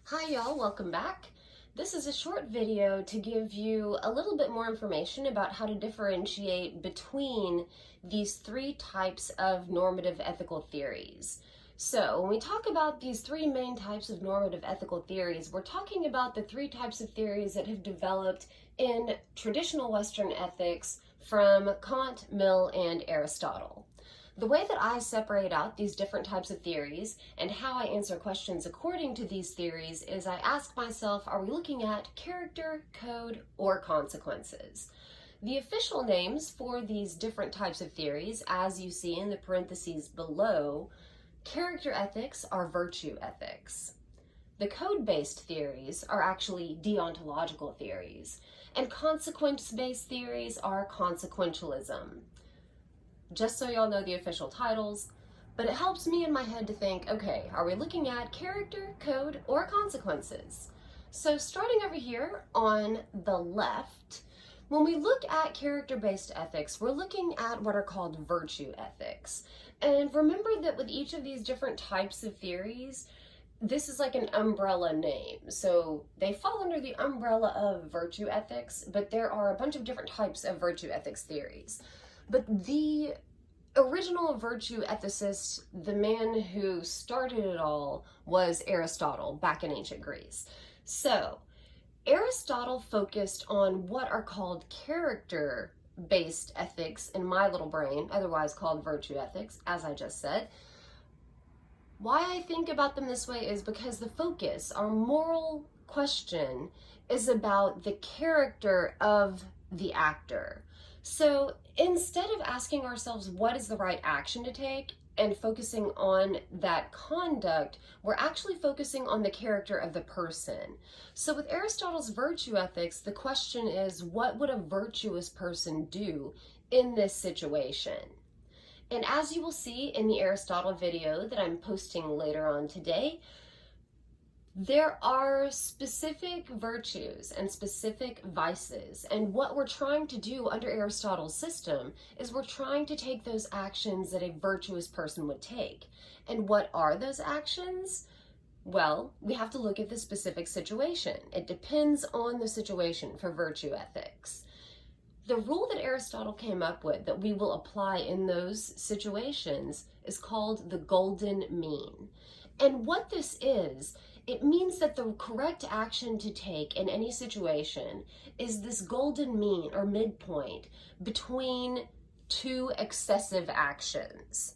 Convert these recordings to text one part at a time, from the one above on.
Hi y'all, welcome back. This is a short video to give you a little bit more information about how to differentiate between these three types of normative ethical theories. So when we talk about these three main types of normative ethical theories, we're talking about the three types of theories that have developed in traditional Western ethics from Kant, Mill, and Aristotle. The way that I separate out these different types of theories and how I answer questions according to these theories is I ask myself, are we looking at character, code, or consequences? The official names for these different types of theories, as you see in the parentheses below, character ethics are virtue ethics. The code-based theories are actually deontological theories, and consequence-based theories are consequentialism. Just so y'all know the official titles, but it helps me in my head to think, okay, are we looking at character, code, or consequences? So starting over here on the left, when we look at character-based ethics, we're looking at what are called virtue ethics. And remember that with each of these different types of theories, this is like an umbrella name. So they fall under the umbrella of virtue ethics, but there are a bunch of different types of virtue ethics theories. But the original virtue ethicist, the man who started it all, was Aristotle back in ancient Greece. So Aristotle focused on what are called character-based ethics in my little brain, otherwise called virtue ethics, as I just said. Why I think about them this way is because the focus, our moral question, is about the character of the actor. So instead of asking ourselves what is the right action to take and focusing on that conduct, we're actually focusing on the character of the person. So with Aristotle's virtue ethics, the question is, what would a virtuous person do in this situation? And as you will see in the Aristotle video that I'm posting later on today, there are specific virtues and specific vices, and what we're trying to do under Aristotle's system is we're trying to take those actions that a virtuous person would take. And what are those actions? Well, we have to look at the specific situation. It depends on the situation for virtue ethics. The rule that Aristotle came up with that we will apply in those situations is called the golden mean. And what this is, it means that the correct action to take in any situation is this golden mean or midpoint between two excessive actions.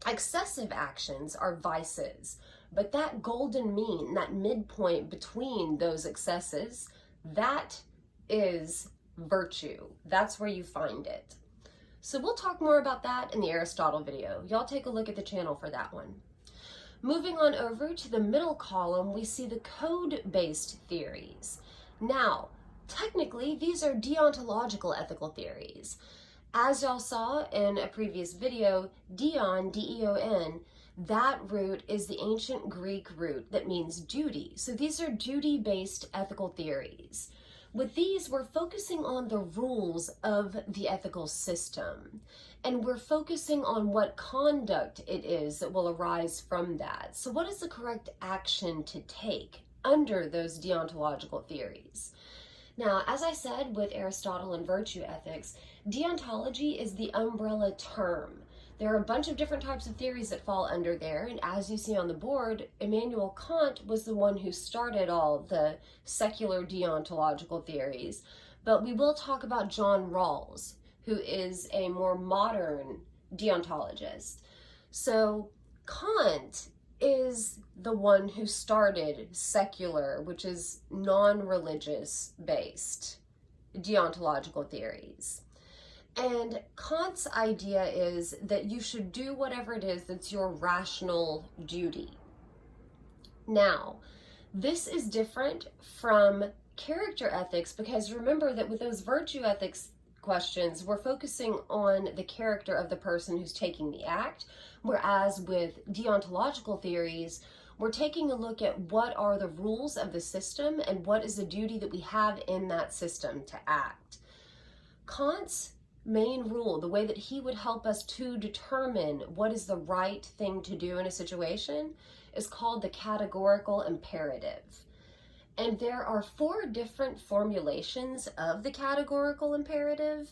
Excessive actions are vices, but that golden mean, that midpoint between those excesses, that is virtue. That's where you find it. So we'll talk more about that in the Aristotle video. Y'all take a look at the channel for that one. Moving on over to the middle column, we see the code-based theories. Now, technically, these are deontological ethical theories. As y'all saw in a previous video, deon, D-E-O-N, that root is the ancient Greek root that means duty. So these are duty-based ethical theories. With these, we're focusing on the rules of the ethical system, and we're focusing on what conduct it is that will arise from that. So what is the correct action to take under those deontological theories? Now, as I said with Aristotle and virtue ethics, deontology is the umbrella term. There are a bunch of different types of theories that fall under there, and as you see on the board, Immanuel Kant was the one who started all the secular deontological theories. But we will talk about John Rawls, who is a more modern deontologist. So Kant is the one who started secular, which is non-religious based deontological theories. And Kant's idea is that you should do whatever it is that's your rational duty. Now, this is different from character ethics because remember that with those virtue ethics questions, we're focusing on the character of the person who's taking the act, whereas with deontological theories, we're taking a look at what are the rules of the system and what is the duty that we have in that system to act. Kant's main rule, the way that he would help us to determine what is the right thing to do in a situation, is called the Categorical Imperative. And there are 4 different formulations of the Categorical Imperative.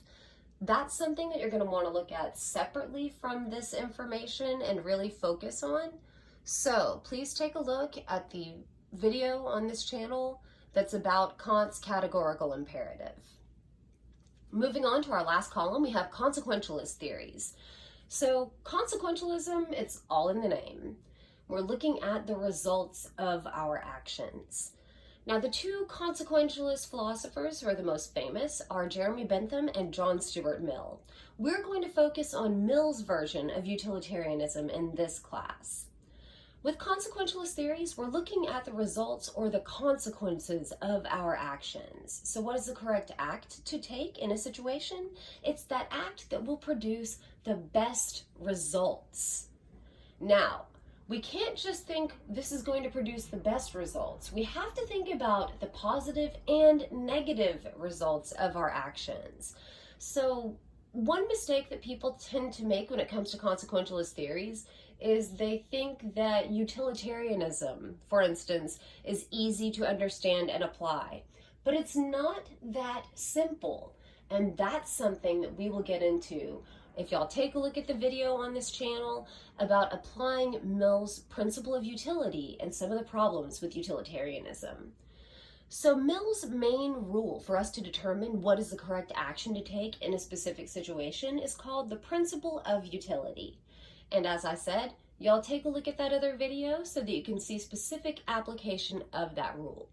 That's something that you're going to want to look at separately from this information and really focus on. So please take a look at the video on this channel that's about Kant's Categorical Imperative. Moving on to our last column, we have Consequentialist Theories. So consequentialism, it's all in the name. We're looking at the results of our actions. Now, the 2 consequentialist philosophers who are the most famous are Jeremy Bentham and John Stuart Mill. We're going to focus on Mill's version of utilitarianism in this class. With consequentialist theories, we're looking at the results or the consequences of our actions. So what is the correct act to take in a situation? It's that act that will produce the best results. Now, we can't just think this is going to produce the best results. We have to think about the positive and negative results of our actions. So one mistake that people tend to make when it comes to consequentialist theories is they think that utilitarianism, for instance, is easy to understand and apply. But it's not that simple. And that's something that we will get into if y'all take a look at the video on this channel about applying Mill's principle of utility and some of the problems with utilitarianism. So Mill's main rule for us to determine what is the correct action to take in a specific situation is called the principle of utility. And as I said, y'all take a look at that other video so that you can see specific application of that rule.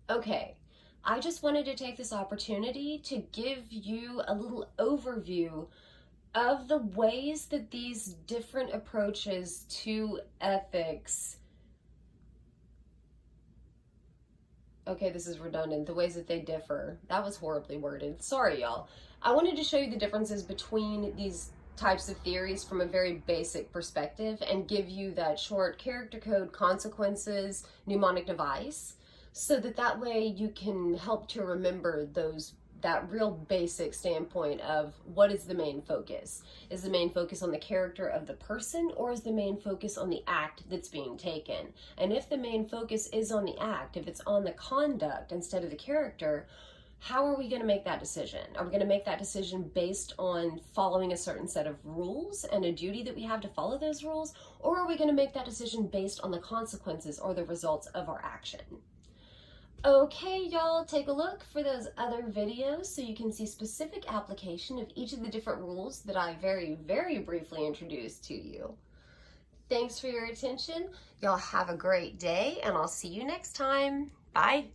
Okay. I just wanted to take this opportunity to give you a little overview of the ways that these different approaches to ethics, okay, this is redundant, the ways that they differ. That was horribly worded. Sorry, y'all. I wanted to show you the differences between these types of theories from a very basic perspective and give you that short character code consequences mnemonic device, so that way you can help to remember that real basic standpoint of what is the main focus. Is the main focus on the character of the person, or is the main focus on the act that's being taken? And if the main focus is on the act, if it's on the conduct instead of the character, how are we going to make that decision? Are we going to make that decision based on following a certain set of rules and a duty that we have to follow those rules? Or are we going to make that decision based on the consequences or the results of our action? Okay, y'all, take a look for those other videos so you can see specific application of each of the different rules that I very, very briefly introduced to you. Thanks for your attention. Y'all have a great day, and I'll see you next time. Bye.